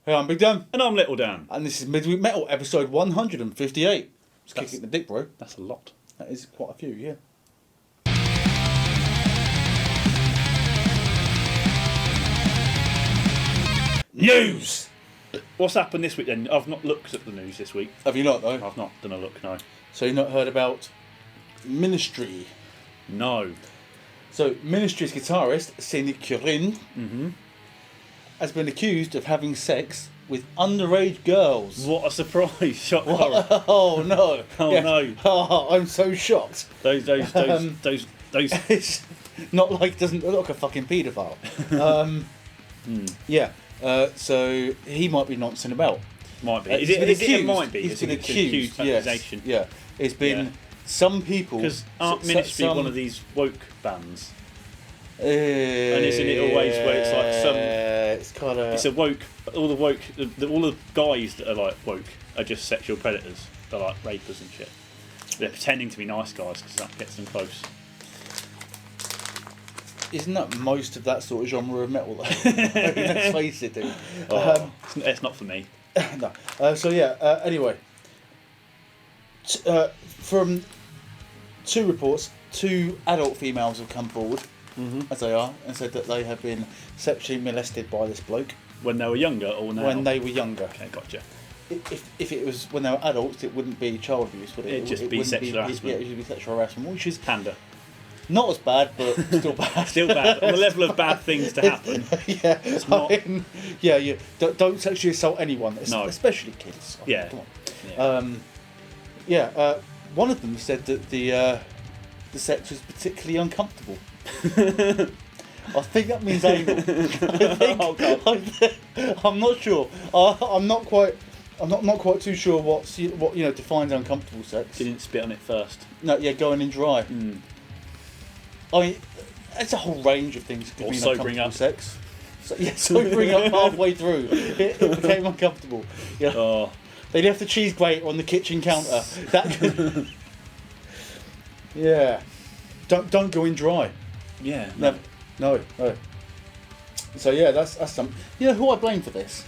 Hey, I'm Big Dan. And I'm Little Dan. And this is Midweek Metal, episode 158. It's kicking the dick, bro. That's a lot. That is quite a few, yeah. News! What's happened this week then? I've not looked at the news this week. Have you not, though? I've not done a look, no. So you've not heard about Ministry? No. So, Ministry's guitarist, Cinnabon, has been accused of having sex with underage girls. What a surprise! Shock What? horror. Oh no! Oh Yeah. no! Oh, I'm so shocked. Those. It's not like it doesn't look like a fucking paedophile. Yeah. So he might be nonsense about. Might be. He's Is been it accused. might be. He's been It's an accused. Yes. accusation. Yeah. It's been some people. Because aren't Ministry one of these woke bands? And isn't it always where it's like some? It's kind of. It's a woke. All the guys that are like woke are just sexual predators. They're like rapers and shit. They're pretending to be nice guys because that gets them close. Isn't that most of that sort of genre of metal? Though? Let's face it, dude. It's not for me. No. Anyway, from two reports, two adult females have come forward, as they are, and said that they have been sexually molested by this bloke. When they were younger or now? When they were younger. Okay, gotcha. If it was when they were adults, it wouldn't be child abuse, would it? It'd just be sexual harassment. Yeah, it would be sexual harassment, which is Panda. not as bad, but still bad. Still bad. On the level of bad things to happen. Yeah, It's not. Yeah. Don't sexually assault anyone, No. especially kids. I mean, Yeah. Come on. Yeah. One of them said that the sex was particularly uncomfortable. I think that means anal. Oh, God. I'm not sure. I'm not quite too sure what defines uncomfortable sex. Didn't spit on it first. No, yeah, going in dry. I mean, it's a whole range of things. Could Or be sobering uncomfortable up. sex. Sobering up halfway through, it became uncomfortable. Yeah. Oh. They left the cheese grater on the kitchen counter. That. Yeah. Don't go in dry. Yeah. No. So yeah, that's some. You know who I blame for this?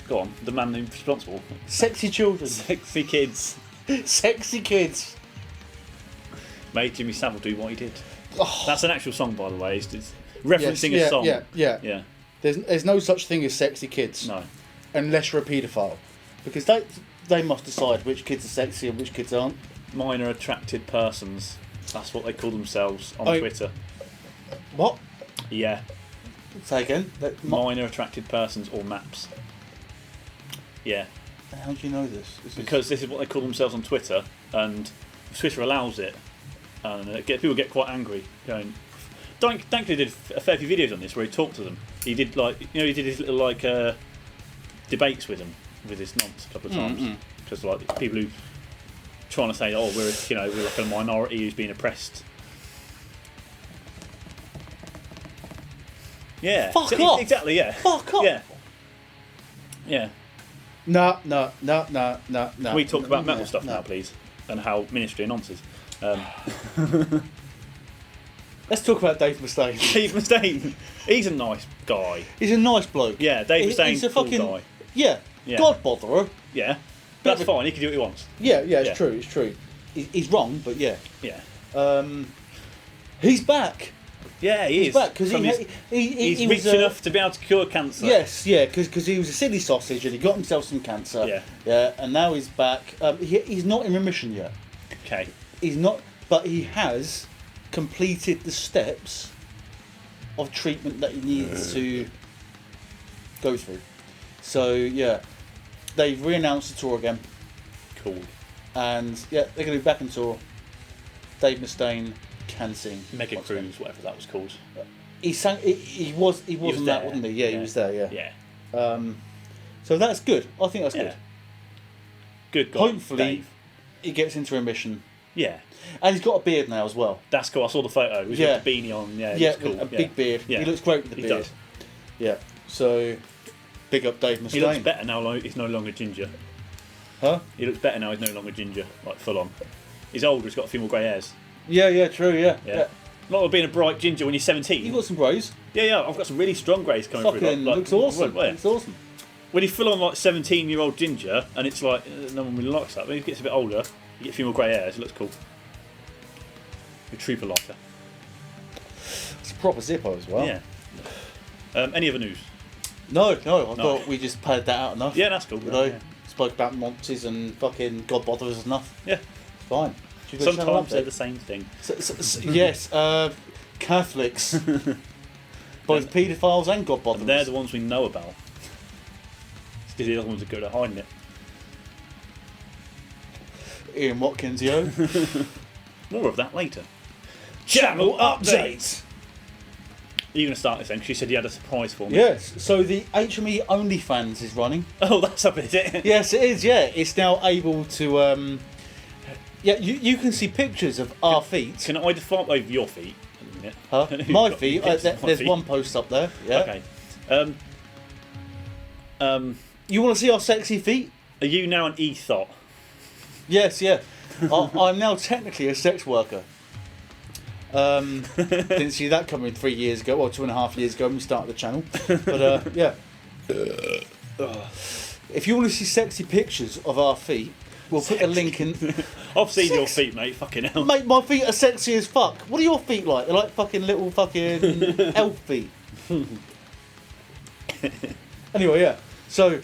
Go on. The man who's responsible. Sexy children. Sexy kids. Sexy kids. Made Jimmy Savile do what he did. Oh. That's an actual song, by the way. It's referencing a song. Yeah. There's no such thing as sexy kids. No. Unless you're a paedophile, because they must decide which kids are sexy and which kids aren't. Minor attracted persons. That's what they call themselves on Twitter. What? Yeah. Say again. Minor attracted persons or maps. Yeah. How do you know this? Because this is what they call themselves on Twitter, and Twitter allows it, and people get quite angry. Going, Dunkley did a fair few videos on this where he talked to them. He did he did his little debates with them, with his nonce a couple of times, because like people who trying to say, we're like a minority who's being oppressed. Yeah. Fuck off. Exactly. Yeah. Fuck off. Yeah. Yeah. No. Can we talk about metal stuff now, please, and how Ministry are nonsense? Let's talk about Dave Mustaine. Dave Mustaine, he's a nice guy. He's a nice bloke. Yeah, Dave Mustaine's he's a cool fucking guy. Yeah. God botherer. Yeah, that's fine. He can do what he wants. Yeah. It's true. He's wrong, but yeah. Yeah. He's back. Yeah, he is. He's back because he's rich enough to be able to cure cancer. Yes, yeah, because he was a silly sausage and he got himself some cancer. Yeah, and now he's back. He's not in remission yet. Okay. He's not, but he has completed the steps of treatment that he needs to go through. So yeah, they've re-announced the tour again. Cool. And yeah, they're going to be back on tour. Dave Mustaine can sing. Mega Cruise, whatever that was called. He sang. He was on that, wasn't he? Yeah, he was there. Yeah. So that's good. I think that's good. Good guy. Hopefully, Dave. he gets into remission. Yeah. And he's got a beard now as well. That's cool. I saw the photo. He's got the beanie on. Yeah. Yeah, cool. a big beard. Yeah. He looks great with the beard. Does. Yeah. So, big up Dave Mustaine. He looks better now. He's no longer ginger. Huh? He looks better now. He's no longer ginger, like full on. He's older. He's got a few more grey hairs. Yeah, true. Yeah. Not being a bright ginger when you're 17. You got some greys. Yeah. I've got some really strong greys coming through. Looks awesome. Looks awesome. when you full on like 17-year-old ginger, and it's like no one really likes that. When he gets a bit older, you get a few more grey hairs. It looks cool. A trooper lighter. It's a proper Zippo as well. Yeah. Any other news? No. I thought we just padded that out enough. Yeah, that's cool. You know, Yeah. spoke about Monties and fucking God Botherers enough. Yeah. It's fine. Should we go channel Sometimes they're update? the same thing. Yes, Catholics, both paedophiles and God Botherers. And they're the ones we know about. It's because the other ones are good at hiding it. Ian Watkins, yo. More of that later. Channel update. Are you going to start this then? Because you said you had a surprise for me. Yes, so the HME OnlyFans is running. Oh, that's up, is it? Yes, it is, yeah. It's now able to, yeah, you can see pictures of our feet. Can I define over your feet? at the minute? Huh? You've My got feet, pictures of my there's feet. one post up there, yeah. Okay. You want to see our sexy feet? Are you now an e-thot? Yes, yeah. I'm now technically a sex worker. Didn't see that coming 3 years ago, or 2.5 years ago when we started the channel. But yeah. If you want to see sexy pictures of our feet, we'll put a link in. I've seen your feet, mate. Fucking hell. Mate, my feet are sexy as fuck. What are your feet like? They're like fucking little fucking elf feet. Anyway, yeah. So,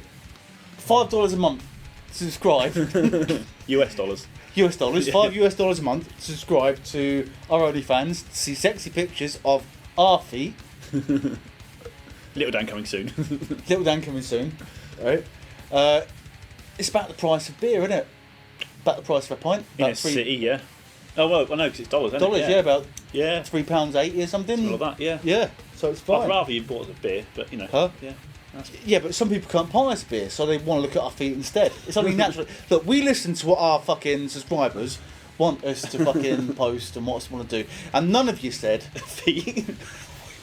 $5 a month. Subscribe. US dollars. US dollars, Yeah. $5 a month. Subscribe to our OnlyFans to see sexy pictures of our feet. Little Dan coming soon. Little Dan coming soon. Right. It's about the price of beer, isn't it? About the price of a pint. In About a city, yeah. Oh, well, I know, because it's dollars, isn't $3, it? yeah, about Yeah. £3.80 or something. All of that, yeah. Yeah, so it's I'd fine. rather you bought us a beer, but, you know. Huh? Yeah. That's... Yeah, but some people can't buy us beer, so they want to look at our feet instead. It's only natural. Look, we listen to what our fucking subscribers want us to fucking post and what us want to do, and none of you said feet.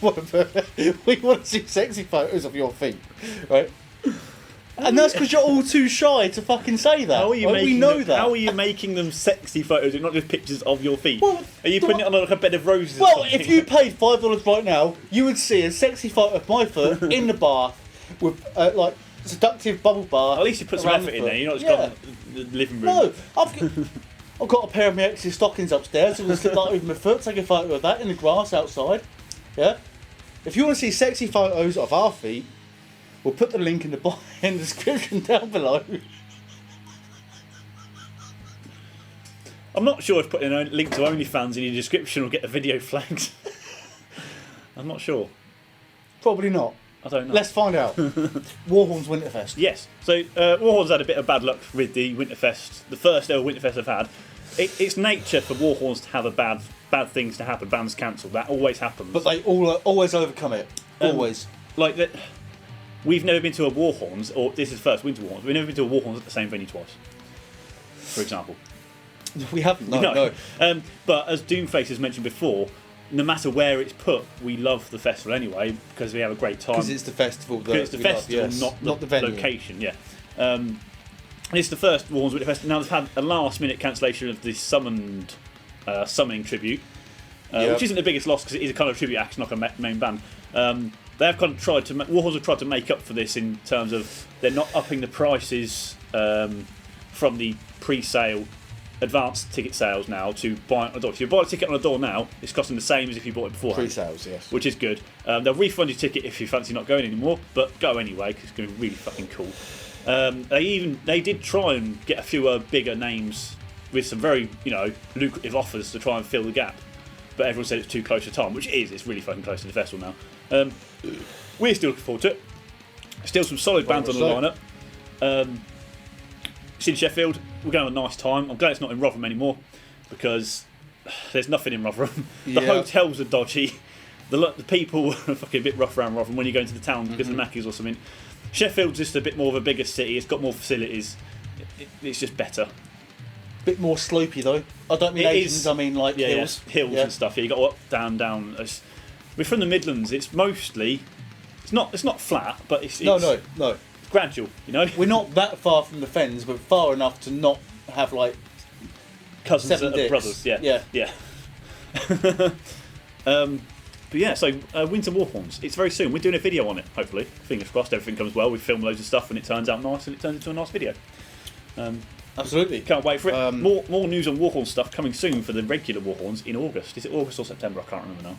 We want to see sexy photos of your feet, right? And that's because you're all too shy to fucking say that. How are you right? making We know them, that. How are you making them sexy photos and not just pictures of your feet? Well, are you putting it on like a bed of roses? or Well, something? if you paid $5 right now, you would see a sexy photo of my foot in the bath with like seductive bubble bath. At least you put some around effort the in foot. there. You're not just Yeah. got the living room. No, I've got a pair of my ex's stockings upstairs. I'm going to slip that over my foot, take a photo of that in the grass outside. Yeah? If you want to see sexy photos of our feet, we'll put the link in the description down below. I'm not sure if putting a link to OnlyFans in your description will get the video flagged. I'm not sure. Probably not. I don't know. Let's find out. Warhorns Winterfest. Yes. So Warhorns had a bit of bad luck with the Winterfest, the first ever Winterfest they've had. It's nature for Warhorns to have a bad things to happen. Bands cancelled. That always happens. But they always overcome it. Always. Like that. We've never been to a Warhorns, or this is the first Winter Warhorns. We've never been to a Warhorns at the same venue twice. For example. We haven't. No. But as Doomface has mentioned before, no matter where it's put, we love the festival anyway because we have a great time. Because it's the festival. Because it's the festival, not the venue. Location. Yeah. And it's the first Warhorns Winter Fest. Now they've had a last-minute cancellation of the summoning tribute, which isn't the biggest loss because it is a kind of tribute act, not a main band. They have kind of tried to. Warhorns have tried to make up for this in terms of they're not upping the prices from the pre-sale. Advanced ticket sales now to buy a door. If you buy a ticket on a door now, it's costing the same as if you bought it before. Pre-sales, yes. Which is good. They'll refund your ticket if you fancy not going anymore, but go anyway because it's going to be really fucking cool. They did try and get a few bigger names with some very lucrative offers to try and fill the gap, but everyone said it's too close to time, which it is. It's really fucking close to the festival now. We're still looking forward to it. Still some solid bands on the lineup. It's in Sheffield. We're going to have a nice time. I'm glad it's not in Rotherham anymore because there's nothing in Rotherham. The hotels are dodgy. The people are fucking a bit rough around Rotherham when you go into the town because of the Mackies or something. Sheffield's just a bit more of a bigger city. It's got more facilities. It's just better. Bit more slopey though. I don't mean Asians. I mean like hills. Hills and stuff. Yeah, you got up, down. We're from the Midlands. It's mostly. It's not flat, but it's No. gradual, We're not that far from the Fens, but far enough to not have like cousins seven of dicks. brothers. Yeah. But But yeah, so Winter Warhorns. It's very soon. We're doing a video on it. Hopefully, fingers crossed. Everything comes well. We film loads of stuff and it turns out nice, and it turns into a nice video. Absolutely. Can't wait for it. More news on Warhorn stuff coming soon for the regular Warhorns in August. Is it August or September? I can't remember now.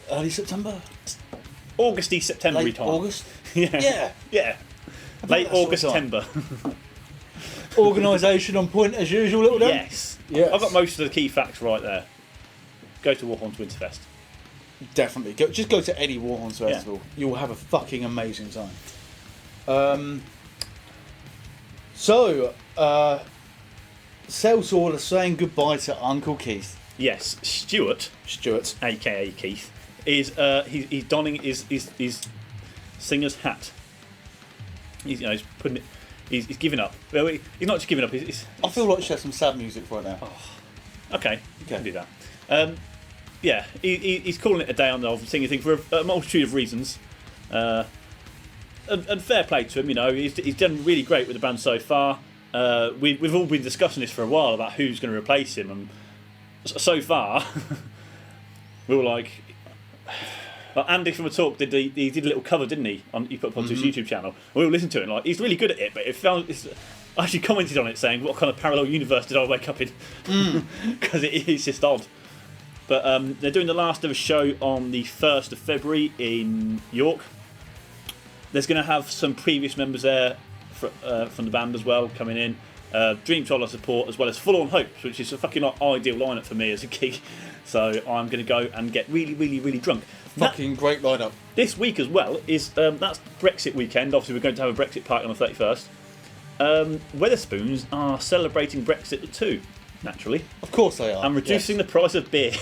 Early September. Augusty, September Late time. August. Yeah. Late August, September. Organisation on point as usual, little Dan. Yes. Yes. I've got most of the key facts right there. Go to Warhorns Winterfest. Definitely. Just go to any Warhorns festival. You will have a fucking amazing time. So, Sellsword are saying goodbye to Uncle Keith. Yes, Stuart, aka Keith, is he's donning his singer's hat. He's putting it. He's giving up. Well, he's not just giving up. I feel like she has some sad music right now. Okay, you can do that. Yeah, he's calling it a day on the singing thing for a multitude of reasons. And fair play to him, he's done really great with the band so far. We've all been discussing this for a while about who's going to replace him, and so far we were like Andy from a Talk he did a little cover, didn't he? He put up onto his YouTube channel. We all listened to it, and he's really good at it, but I actually commented on it saying, what kind of parallel universe did I wake up in? Because it is just odd. But they're doing the last ever show on the 1st of February in York. There's going to have some previous members there from the band as well coming in. Dream Child support, as well as Full On Hopes, which is a fucking ideal lineup for me as a gig. So I'm going to go and get really, really, really drunk. Fucking great lineup. This week as well is that's Brexit weekend. Obviously, we're going to have a Brexit party on the 31st. Weatherspoons are celebrating Brexit too, naturally. Of course they are. And reducing the price of beer,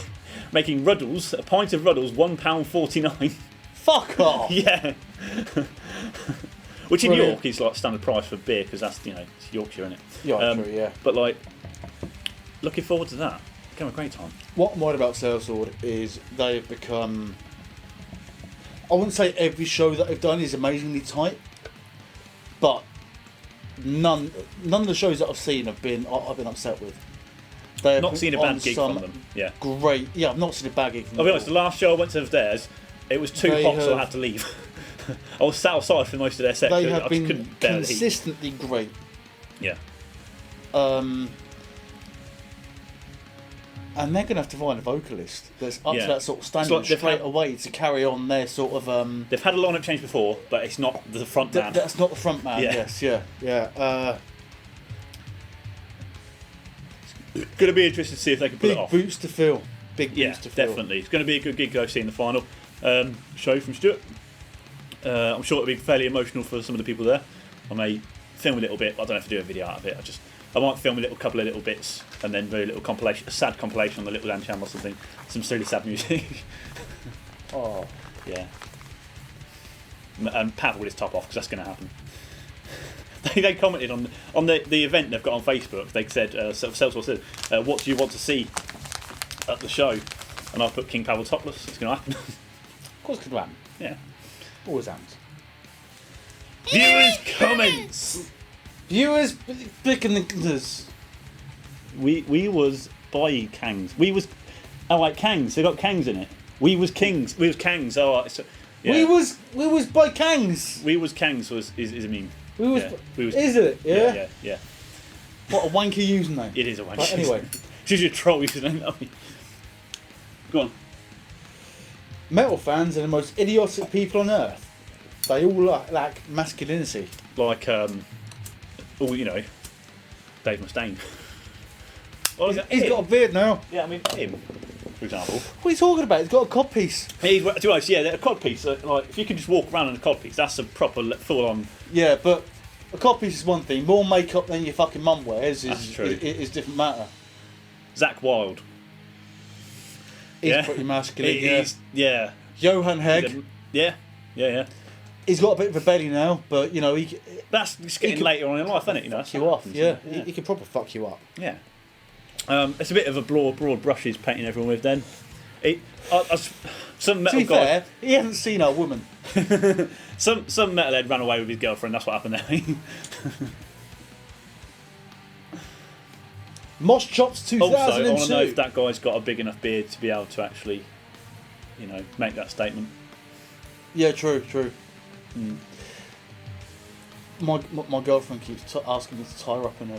making Ruddles, a pint of Ruddles, £1.49. Fuck off! Yeah. Which in York is like standard price for beer, because that's, it's Yorkshire, isn't it? Yorkshire, yeah. But looking forward to that. It's going to be a great time. What I'm worried about Sellsword is they've become, I wouldn't say every show that they've done is amazingly tight, but none of the shows that I've seen I've been upset with. They've not seen a bad gig from them. Yeah. Great. Yeah, I've not seen a bad gig from them. I'll be honest, the last show I went to theirs, it was too hot, so I had to leave. I was sat outside for most of their set. They have been consistently great. Yeah. And they're going to have to find a vocalist that's up to that sort of standard straight away to carry on their sort of... They've had a lineup change before, but it's not the front man. That's not the front man, yes, yeah. Going to be interested to see if they can pull it off. Big boots to fill. Big boots to fill. Definitely. It's going to be a good gig to go see in the final show from Stuart. I'm sure it'll be fairly emotional for some of the people there. I may film a little bit, but I don't have to do a video out of it. I might film a couple of little bits and then do a little compilation, a sad compilation on the Little Dan channel or something. Some silly sad music. Oh. Yeah. And Pat with his top off, because that's going to happen. They commented on the event they've got on Facebook. They said, Sellsword said, what do you want to see at the show? And I put King Pavel topless. It's going to happen. Of course it could happen. Yeah. Always happens. Viewers' comments! Viewers, Bickens. We was by Kangs. We was, like Kangs. They got Kangs in it. We was Kings. We was Kangs. Oh, so, yeah. We was by Kangs. We was Kangs is a meme. We was. Is it? Yeah. Yeah. What a wanky username. It is a wanky. But anyway, it's usually a troll username. Go on. Metal fans are the most idiotic people on earth. They all lack masculinity. Like, Dave Mustaine. Well, he's got a beard now. Yeah, I mean, him, for example. What are you talking about? He's got a codpiece. To be honest, a codpiece. Like, if you can just walk around in a codpiece, that's a proper full-on. Yeah, but a codpiece is one thing. More makeup than your fucking mum wears is different matter. Zach Wilde. He's pretty masculine. Yeah. Johan Hegg. Yeah. He's got a bit of a belly now, but that's just getting later on in life, isn't it? Fuck you off. Yeah. He can probably fuck you up. Yeah. It's a bit of a broad brushes painting everyone with. Then, some metal to be guy. fair, he hasn't seen our woman. some metalhead ran away with his girlfriend. That's what happened there. Mosh Chops 2002. Also, I want to know if that guy's got a big enough beard to be able to actually make that statement. Yeah, true. My girlfriend keeps asking me to tie her up in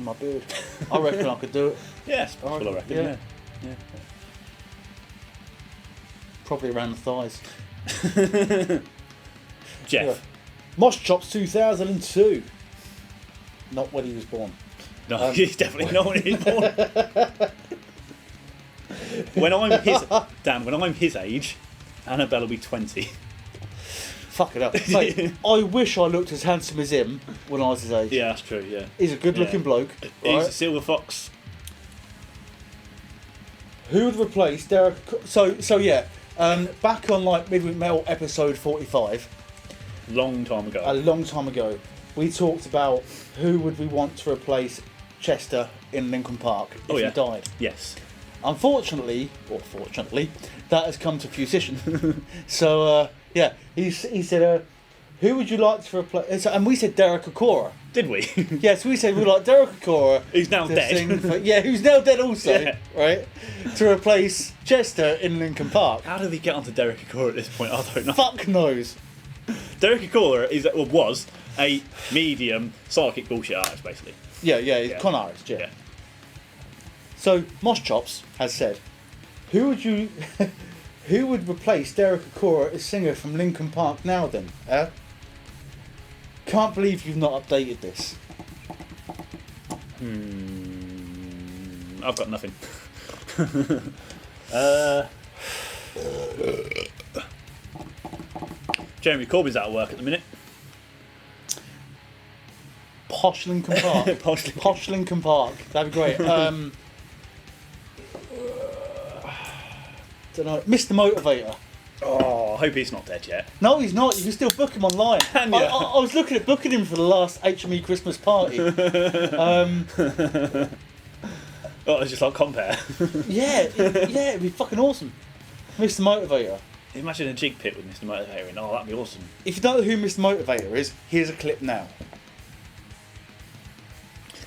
my beard. I reckon I could do it. Yeah, it's possible, I reckon. Yeah. Probably around the thighs. Jeff. Yeah. Mosh Chops 2002. Not when he was born. No, he's definitely not when he was born. When I'm his age, Annabelle will be 20. Fuck it up. Mate, I wish I looked as handsome as him when I was his age. Yeah, that's true, yeah. He's a good looking bloke. He's right? a silver fox. Who would replace Derek? So yeah, back on like Midweek Metal episode 45, A long time ago, we talked about who would we want to replace Chester in Lincoln Park if he died. Yes. Unfortunately, or fortunately, that has come to fruition. So yeah, he said, who would you like to replace? And we said Derek Okora. Did we? Yes, we said we like Derek Okora. Who's now dead. Who's now dead also, right? To replace Chester in Lincoln Park. How did we get onto Derek Okora at this point? I don't know. Fuck knows. Derek Okora was a medium psychic bullshit artist, basically. Yeah, con artist, yeah. So Mosh Chops has said, who would replace Derek Okora as singer from Linkin Park now then? Can't believe you've not updated this. I've got nothing. Jeremy Corbyn's out of work at the minute. Posh Linkin Park. Posh Linkin Park. That'd be great. Don't know. Mr. Motivator. Oh, I hope he's not dead yet. No, he's not. You can still book him online. Can you? I was looking at booking him for the last HME Christmas party. Oh, it's just like compare. It'd be fucking awesome. Mr. Motivator. Imagine a jig pit with Mr. Motivator in. Oh, that'd be awesome. If you don't know who Mr. Motivator is, here's a clip now.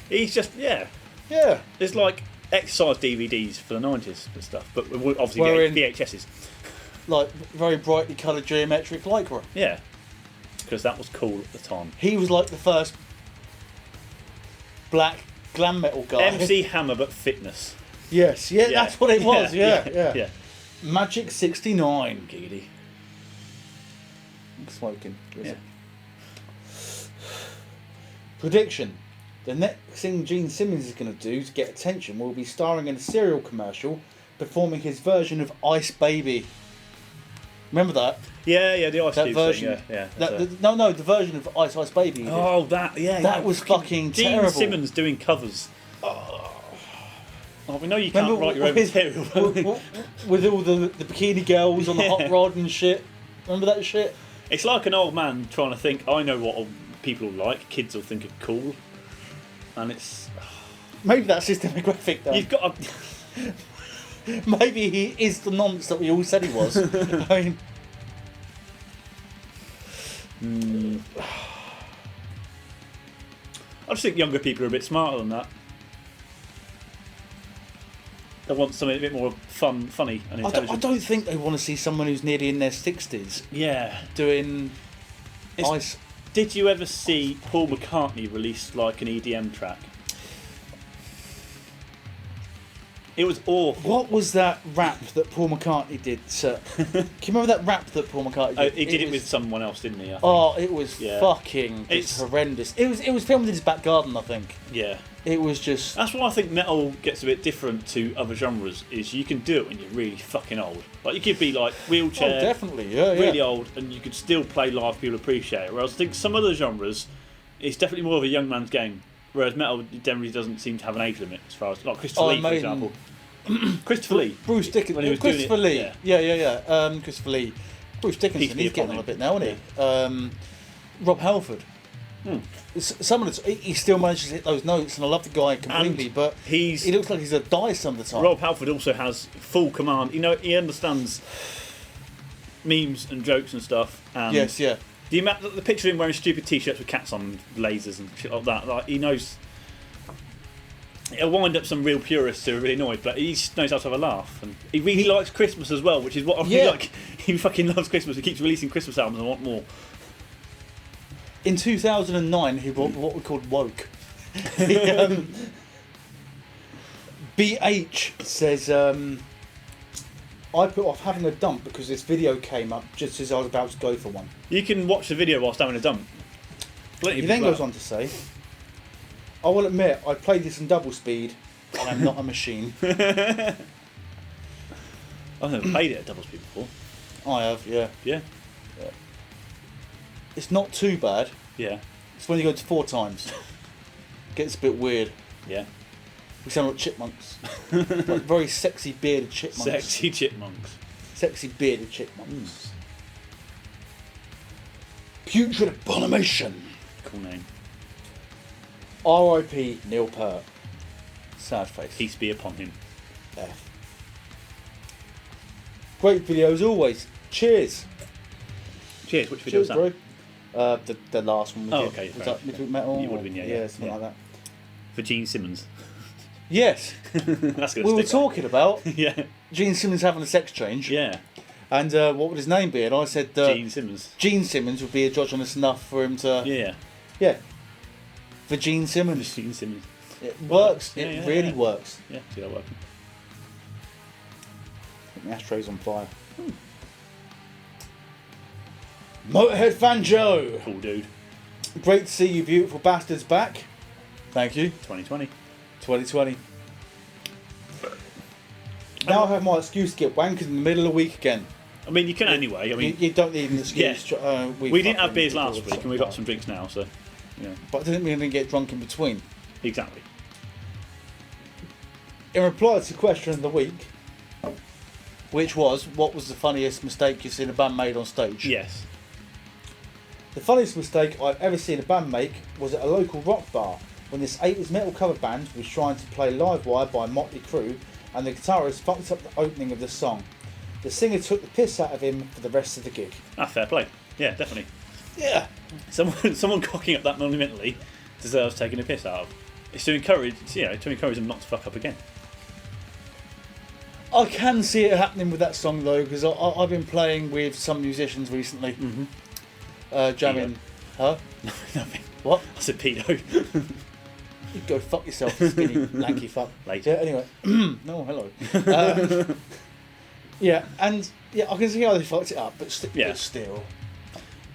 He's just, Yeah. It's like exercise DVDs for the 90s and stuff, but obviously Wearing- VHSs. Like, very brightly coloured geometric lycra. Yeah. Because that was cool at the time. He was like the first black glam metal guy. MC Hammer, but fitness. Yes, that's what it was, yeah. Magic 69. Giggity. Smoking. Yeah. Prediction. The next thing Gene Simmons is going to do to get attention will be starring in a cereal commercial, performing his version of Ice Baby. Remember that? Yeah, the Ice That Cube version. thing, yeah. No, the version of Ice Baby. he did. Oh, that was fucking Gene terrible. Simmons doing covers. Oh, we know you can't write your own material. with all the bikini girls on the hot rod and shit. Remember that shit? It's like an old man trying to think, I know what people like, kids will think are cool. And it's... Maybe that's his demographic though. You've got Maybe he is the nonce that we all said he was. I mean... I just think younger people are a bit smarter than that. They want something a bit more funny and intelligent. I don't think they want to see someone who's nearly in their 60s doing ice. Did you ever see Paul McCartney release like an EDM track? It was awful. What was that rap that Paul McCartney did, sir? Can you remember that rap that Paul McCartney did? He did it with someone else, didn't he? I think. Oh, it was fucking horrendous. It was filmed in his back garden, I think. Yeah. It was just... That's why I think metal gets a bit different to other genres, is you can do it when you're really fucking old. Like, you could be like wheelchair, definitely, really old, and you could still play live, people appreciate it. Whereas I think some other genres, it's definitely more of a young man's game. Whereas metal generally doesn't seem to have an age limit, as far as... Like Christopher Lee, for example. Christopher Lee. Bruce Dickinson. When he was Christopher doing Lee. it, Yeah. Christopher Lee. Bruce Dickinson, he's getting on a bit now, isn't he? Rob Halford. Some of the he still manages to hit those notes, and I love the guy completely, but he looks like he's a die some of the time. Rob Halford also has full command. You know, he understands memes and jokes and stuff. And yes, yeah. The picture of him wearing stupid t-shirts with cats on, lasers and shit like that. Like, he knows. it'll wind up some real purists who are really annoyed, but he just knows how to have a laugh. And he really likes Christmas as well, which is what I really like. He fucking loves Christmas. He keeps releasing Christmas albums and I want more. In 2009, he brought what we called woke. BH says, I put off having a dump because this video came up just as I was about to go for one. You can watch the video whilst having a dump. He then goes on to say, I will admit, I played this in double speed, and I'm not a machine. I've never played it at double speed before. I have, yeah. Yeah. It's not too bad. Yeah. It's when you go to 4 times. Gets a bit weird. Yeah. We sound like chipmunks. Like very sexy bearded chipmunks. Sexy chipmunks. Sexy bearded chipmunks. Putrid Abomination. Cool name. R.I.P. Neil Peart. Sad face. Peace be upon him. F. Great video as always. Cheers. Cheers. Which video was that? Bro. The last one we did. Okay. Was that Midweek Metal? You would have been, yeah. Something like that. For Gene Simmons. Yes. That's we were talking about yeah. Gene Simmons having a sex change. Yeah. And what would his name be? And I said Gene Simmons. Gene Simmons would be a judge on us enough for him to. Yeah. Yeah. For Gene Simmons. Gene Simmons. It works. Yeah, It really works. Yeah, see that working. I think the ashtray's on fire. Motorhead Fan Joe. Cool dude. Great to see you beautiful bastards back. Thank you. 2020. 2020. Now I have my excuse to get wankered in the middle of the week again. I mean, you can anyway. I mean, you don't need an excuse. Yeah. We didn't have beers last week, and we got some drinks now, so yeah. But I didn't mean to get drunk in between. Exactly. In reply to the question of the week, which was, what was the funniest mistake you've seen a band made on stage? Yes. The funniest mistake I've ever seen a band make was at a local rock bar when this 80s metal cover band was trying to play Livewire by Motley Crue and the guitarist fucked up the opening of the song. The singer took the piss out of him for the rest of the gig. Fair play. Yeah, definitely. Yeah. Someone cocking up that monumentally deserves taking a piss out of. It's to encourage them not to fuck up again. I can see it happening with that song though, because I've been playing with some musicians recently. Jamming. Huh? Nothing. What? I said pedo. You go fuck yourself, skinny, lanky fuck. Later. Yeah, anyway. No, hello. Yeah, and yeah, I can see how they fucked it up, but still.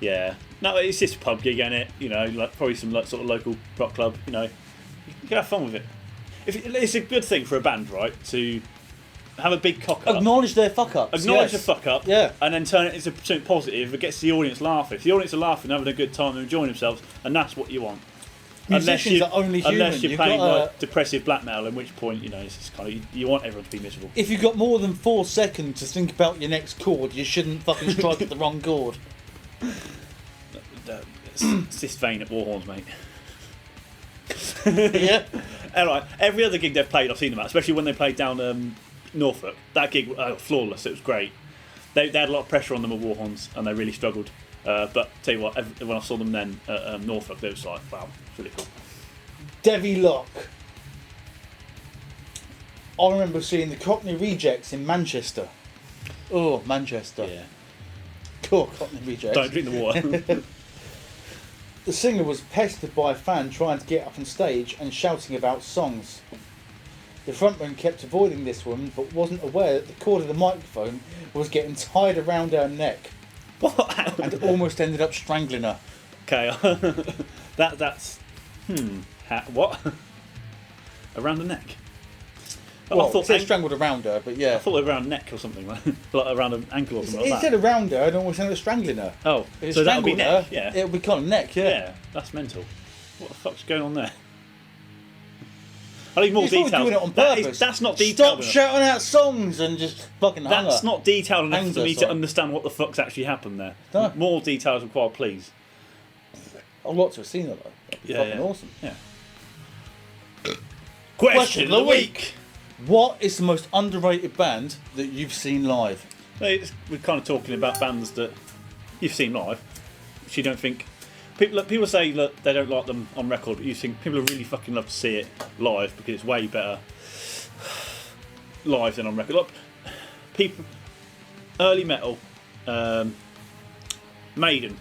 Yeah. No, it's just a pub gig, ain't it? You know, like probably some sort of local rock club. You know, you can have fun with it. It's a good thing for a band, right? To have a big cock up. Acknowledge their fuck ups. Acknowledge the fuck up. Yeah. And then turn it into something positive. It gets the audience laughing. If the audience are laughing, having a good time, and enjoying themselves, and that's what you want. Musicians are only human. Unless you're playing like depressive black metal, in which point, you know, it's just kind of you want everyone to be miserable. If you've got more than 4 seconds to think about your next chord, you shouldn't fucking strike at the wrong chord. It's this vein at Warhorns, mate. Yeah. Anyway, every other gig they've played, I've seen them at, especially when they played down Norfolk. That gig, flawless. It was great. They had a lot of pressure on them at Warhorns, and they really struggled. But tell you what, when I saw them then at Norfolk, they was like, wow, it's really cool. Devi Lock. I remember seeing the Cockney Rejects in Manchester. Oh, Manchester. Yeah. Cool, Cockney Rejects. Don't drink the water. The singer was pestered by a fan trying to get up on stage and shouting about songs. The frontman kept avoiding this woman, but wasn't aware that the cord of the microphone was getting tied around her neck. What? And almost ended up strangling her. Okay. That's. What? Around the neck? Well, I thought they strangled around her, but yeah. I thought around neck or something, like around an ankle or something like that. It said around her, and almost ended up strangling her. Oh, if so that'll be neck, her, yeah. It'll be kind of neck, yeah. Yeah, that's mental. What the fuck's going on there? I need more He's details. Doing it on purpose. That's not detailed. Stop shouting out songs and just fucking hang That's her. not detailed enough Anger, for me sorry. to understand what the fuck's actually happened there. No. More details required, please. I'd like to have seen it though. That'd be fucking awesome. Yeah. Question of the week. What is the most underrated band that you've seen live? We're kind of talking about bands that you've seen live, which you don't think. People say that they don't like them on record, but you think people really fucking love to see it live because it's way better live than on record. Like, people, early metal, Maiden.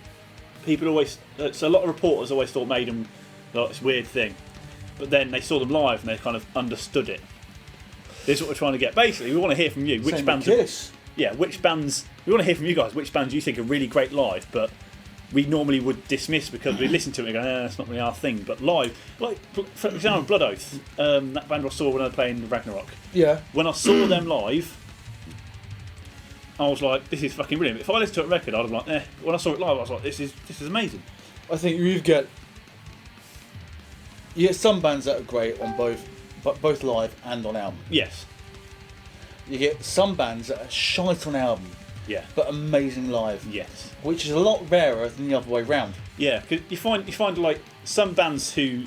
People always, so a lot of reporters always thought Maiden like this weird thing, but then they saw them live and they kind of understood it. This is what we're trying to get. Basically, we want to hear from you. Which bands? Which bands? We want to hear from you guys. Which bands you think are really great live, but we normally would dismiss because we listen to it and go, that's not really our thing. But live, like for example, Blood Oath, that band I saw when I was playing Ragnarok. Yeah. When I saw them live, I was like, this is fucking brilliant. If I listened to a record, I'd have like, eh. When I saw it live, I was like, this is amazing. I think you get some bands that are great on both live and on album. Yes. You get some bands that are shite on album, but amazing live. Yes. Which is a lot rarer than the other way round. Yeah, because you find like some bands who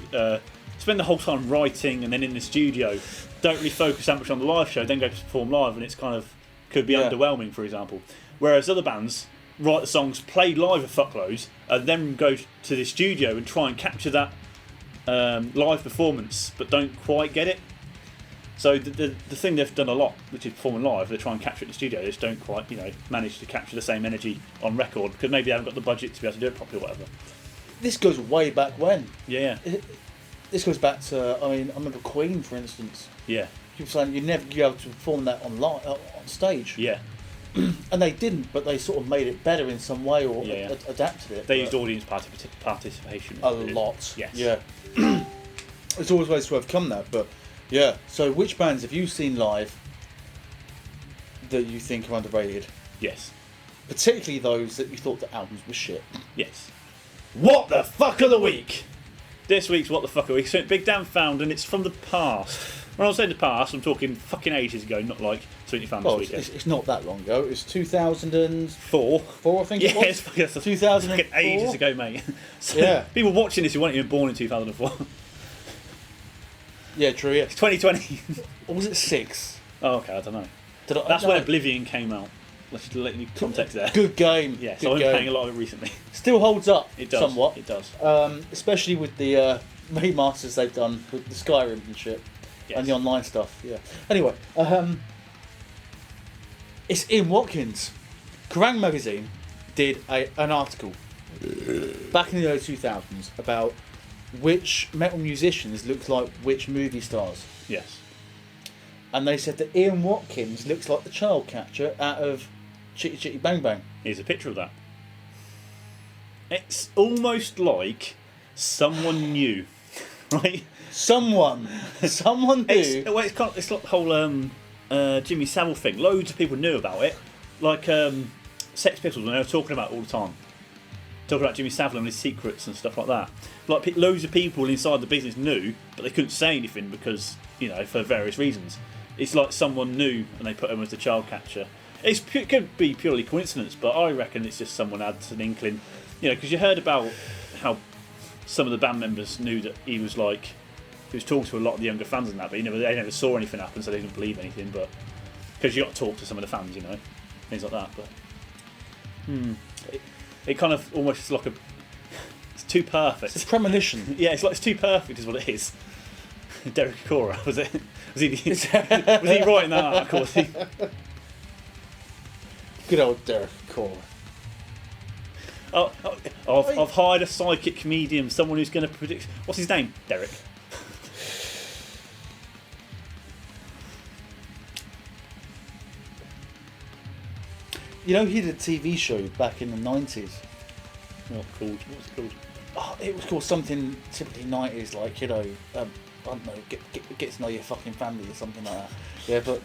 spend the whole time writing and then in the studio don't really focus that much on the live show, then go to perform live, and it's kind of could be underwhelming, for example. Whereas other bands write the songs, play live a fuckloads, and then go to the studio and try and capture that live performance, but don't quite get it. So the thing they've done a lot, which is performing live, they try and capture it in the studio. They just don't quite, manage to capture the same energy on record because maybe they haven't got the budget to be able to do it properly or whatever. This goes way back when. Yeah. This goes back to, I remember Queen, for instance. Yeah. People saying you'd never be able to perform that on stage. Yeah. And they didn't, but they sort of made it better in some way or adapted it. They used audience participation. A lot. Yes. Yeah. There's always ways to overcome that, but yeah. So which bands have you seen live that you think are underrated? Yes. Particularly those that you thought the albums were shit. Yes. What the fuck of the week? This week's What the fuck of the week. So Big Dan found, and it's from the past. When I was saying the past, I'm talking fucking ages ago, not like Sweetie Found this weekend. It's not that long ago. It's 2004. I think it was. Yes, 2004. Ages ago, mate. So people watching this who weren't even born in 2004. Yeah, true. Yeah. It's 2020. Or was it 6? Oh, okay, I don't know. That's when Oblivion came out. Let's just let you context there. Good game. Yeah, so I've been playing a lot of it recently. Still holds up. It does. Somewhat. It does. Especially with the remasters they've done with the Skyrim and shit. Yes. And the online stuff. Yeah. Anyway, it's Ian Watkins. Kerrang! Magazine did an article back in the early 2000s about which metal musicians looked like which movie stars. Yes. And they said that Ian Watkins looks like the child catcher out of Chitty Chitty Bang Bang. Here's a picture of that. It's almost like someone new, right? Someone knew. It's like the whole Jimmy Savile thing. Loads of people knew about it. Like Sex Pistols, when they were talking about it all the time. Talking about Jimmy Savile and his secrets and stuff like that. Like loads of people inside the business knew, but they couldn't say anything because, for various reasons. It's like someone knew and they put him as the child catcher. It could be purely coincidence, but I reckon it's just someone had an inkling. Because you heard about how some of the band members knew that he was talking to a lot of the younger fans and that, but they never saw anything happen, so they didn't believe anything. But because you got to talk to some of the fans, things like that. But it kind of almost like it's too perfect. It's a premonition. Yeah, it's too perfect, is what it is. Derek Cora, was it? Was he writing that article? Was he? Good old Derek Cora. I've hired a psychic medium, someone who's going to predict. What's his name? Derek. He did a TV show back in the 90s. What was it called? Oh, it was called something typically 90s, like, I don't know, get to know your fucking family or something like that. Yeah, but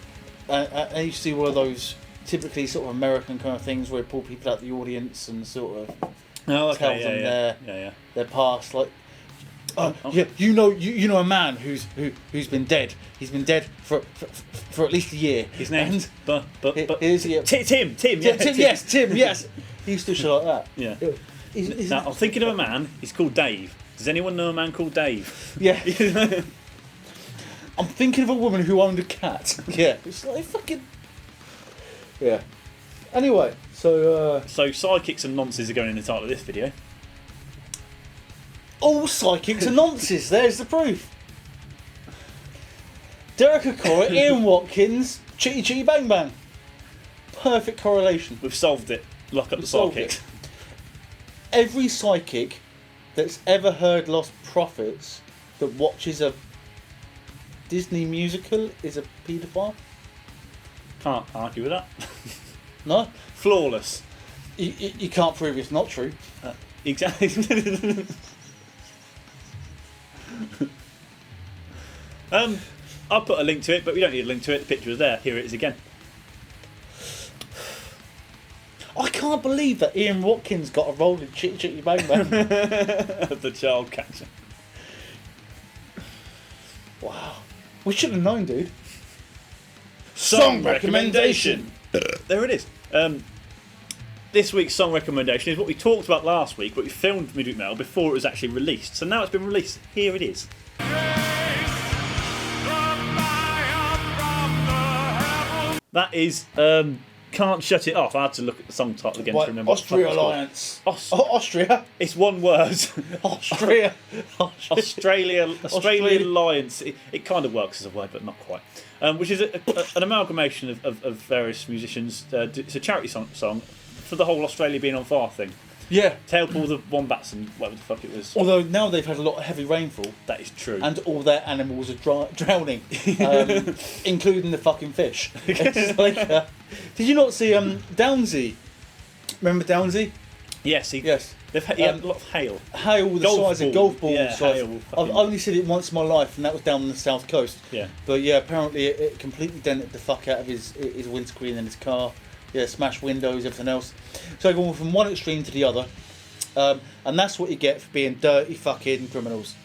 I used to see one of those typically sort of American kind of things where it pull people out of the audience and sort of tells them their past. Like, you know a man who's been dead. He's been dead for at least a year. His name's Tim. Tim. Yes, Tim. Yes, he used to show like that. Yeah. Now I'm thinking of a man. He's called Dave. Does anyone know a man called Dave? Yeah. I'm thinking of a woman who owned a cat. Yeah. It's like fucking. Yeah. Anyway, so psychics and nonsense are going in the title of this video. All psychics are nonsense. There's the proof. Derek Okora, Ian Watkins, Chitty Chitty Bang Bang. Perfect correlation. We've solved it. Lock up the solved psychics. Every psychic that's ever heard Lost Prophets that watches a Disney musical is a paedophile. Can't argue with that. No? Flawless. You can't prove it's not true. Exactly. I'll put a link to it, but we don't need a link to it. The picture is there. Here it is again. I can't believe that Ian Watkins got a role in Chitty Chitty Bang Bang. The child catcher. Wow. We should have known, dude. Song recommendation. There it is. This week's song recommendation is what we talked about last week, but we filmed Midweek Mail before it was actually released. So now it's been released. Here it is. That is Can't Shut It Off. I had to look at the song title again to remember. Austria Alliance. Austria? It's one word. Austria. Australian Alliance. It kind of works as a word, but not quite. Which is an amalgamation of various musicians. It's a charity song for the whole Australia being on fire thing. Yeah. To help all the wombats and whatever the fuck it was. Although now they've had a lot of heavy rainfall. That is true. And all their animals are drowning. Including the fucking fish. It's like, did you not see Downsy? Remember Downsy? Yes. Yes. He had a lot of hail. Hail the size of golf balls. Yeah, hail. I've only seen it once in my life, and that was down on the south coast. Yeah. But yeah, apparently it completely dented the fuck out of his windscreen and his car. Yeah, smashed windows, everything else. So going from one extreme to the other. And that's what you get for being dirty fucking criminals.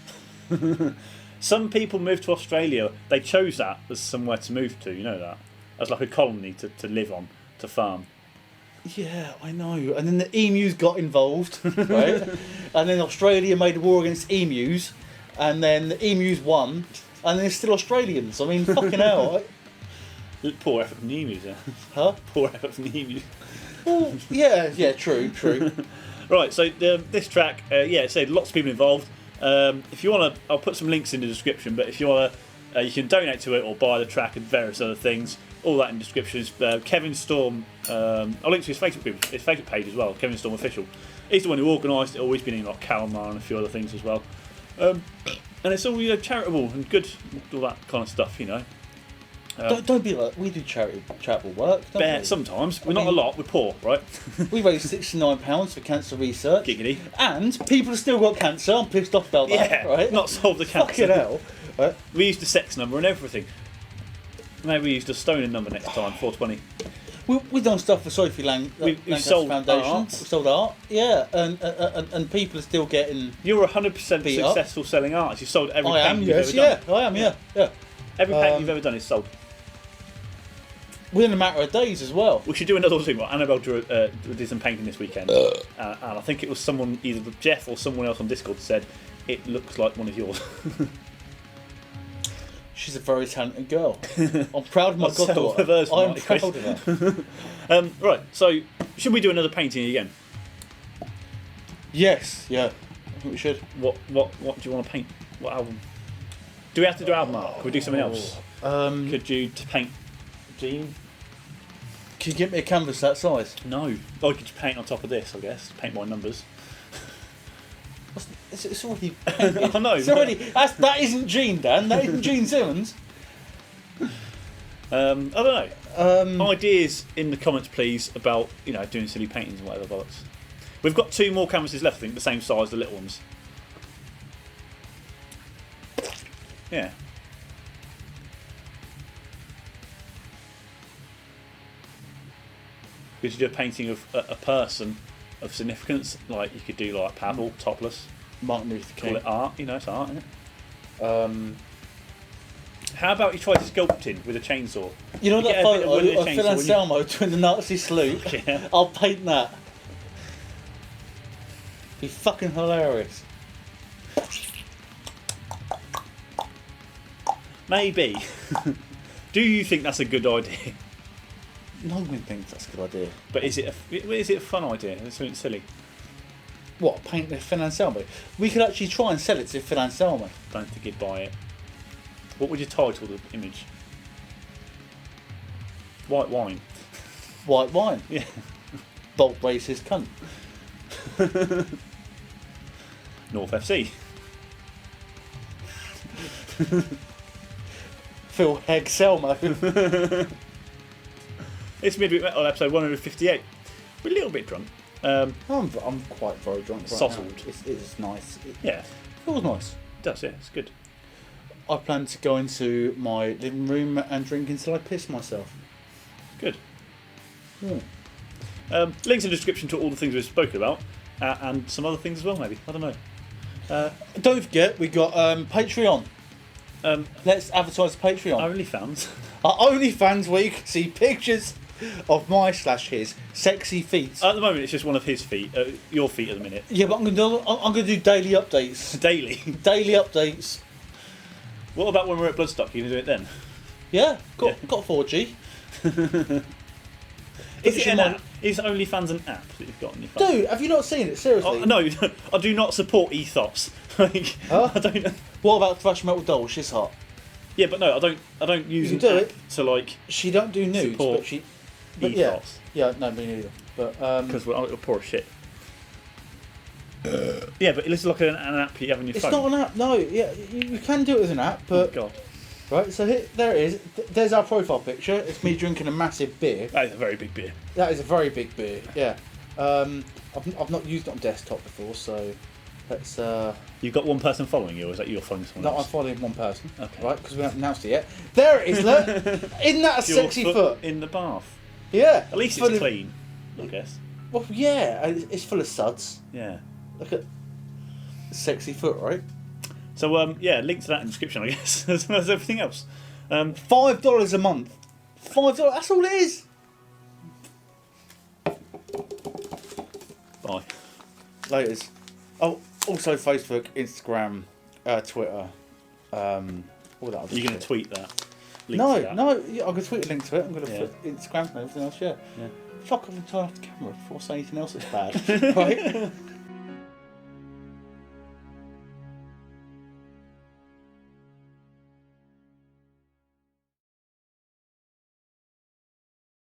Some people move to Australia. They chose that as somewhere to move to. You know that? As like a colony to live on, to farm. Yeah, I know. And then the emus got involved, right? And then Australia made a war against emus, and then the emus won, and then it's still Australians. I mean, fucking hell. Right? Poor effort from the emus, yeah. Huh? Poor effort from the emus. Well, yeah, true. Right, so this track, it said lots of people involved. If you want to, I'll put some links in the description, but if you want to, you can donate to it or buy the track and various other things. All that in the description. Kevin Storm, I'll link to his Facebook page as well, Kevin Storm Official. He's the one who organised it, always been in like Kalmar and a few other things as well. And it's all charitable and good, all that kind of stuff, you know. Don't be like, we do charitable work, don't we? Sometimes. We're not a lot, we're poor, right? We raised £69 for cancer research. Giggity. And people have still got cancer. I'm pissed off about that, right? Not solved the cancer. Fucking hell. Right? We used a sex number and everything. Maybe we used a stoning number next time, 420. We've done stuff for Sophie We've sold Foundation. art. We've sold art, yeah, and people are still getting. You're 100% successful selling art. You sold every I painting am, you've yes, ever done. I am, yeah. Every painting you've ever done is sold. Within a matter of days as well. We should do another thing. Annabelle did some painting this weekend, and I think it was someone, either Jeff or someone else on Discord, said it looks like one of yours. She's a very talented girl. I'm proud of my goddaughter. I'm proud of her. Right, so should we do another painting again? Yes, yeah. I think we should. What do you want to paint? What album? Do we have to do album art? Could we do something else? Could you paint Gene? Can you get me a canvas that size? No. Oh, could you paint on top of this, I guess? Paint my numbers. It's already painted. I know. It's already, that isn't Gene, Dan. That isn't Gene Simmons. I don't know. Ideas in the comments, please, about doing silly paintings and whatever bollocks. We've got 2 more canvases left, I think, the same size, the little ones. Yeah. We should do a painting of a person of significance, like you could do like Pavel, topless. Martin Luther King. Call it art, it's art, isn't it? How about you try sculpting with a chainsaw? You know that photo of Phil Anselmo doing the Nazi salute? Yeah. I'll paint that. Be fucking hilarious. Maybe. Do you think that's a good idea? No one thinks that's a good idea. But is it a fun idea? Is it something silly? What, paint with Phil Anselmo? We could actually try and sell it to Phil Anselmo. Don't think he'd buy it. What would you title the image? White wine. White wine. Yeah. Bolt racist cunt. North FC. Phil Hegselmo. It's Midweek Metal episode 158. We're a little bit drunk. I'm quite very drunk right Sottled. now. It's nice. Yeah. It feels nice. It does, yeah, it's good. I plan to go into my living room and drink until I piss myself. Good. Hmm. Links in the description to all the things we've spoken about, and some other things as well, maybe. I don't know. Don't forget, we got Patreon. Let's advertise Patreon. OnlyFans. Our OnlyFans, where you can see pictures of my/his sexy feet. At the moment, it's just one of his feet. Your feet at the minute. Yeah, but I'm gonna do daily updates. Daily. Daily updates. What about when we're at Bloodstock? You gonna do it then? Yeah, got 4G. Is it an app? Is OnlyFans an app that you've got on your phone? Dude, have you not seen it? Seriously? Oh, no, I do not support ethos. Like, Huh? I don't. What about Thrash Metal Doll? She's hot. Yeah, but no, I don't use You an can do app it. to like She don't do nudes, support but she. But yeah, ethos yeah, no, me neither. But because we're poor as shit. Yeah, but it's like an app you have on your it's phone. not an app. No, yeah, you can do it as an app, Oh but God, right. So here, there it is. There's our profile picture. It's me drinking a massive beer. that is a very big beer. That is a very big beer. Yeah. I've not used it on desktop before, so let's. You've got one person following you, or is that you following someone No, I'm else? following one person. Okay. Right, because we haven't announced it yet. There it is. Look, isn't that a Your sexy foot? in the bath. Yeah. At least full it's of- clean, I guess. Well, yeah, it's full of suds. Yeah. Look at sexy foot, right? So yeah, link to that in the description, I guess. As well as everything else. $5 a month. $5. That's all it is. Bye. Laters. Oh, also Facebook, Instagram, Twitter. All that other You're going shit. to tweet that. Link No, to that. no. Yeah, I'm gonna tweet a link to it. I'm gonna Yeah. put Instagram and everything else. Yeah. Yeah. Fuck off and turn off the camera before I say anything else that's bad. Right.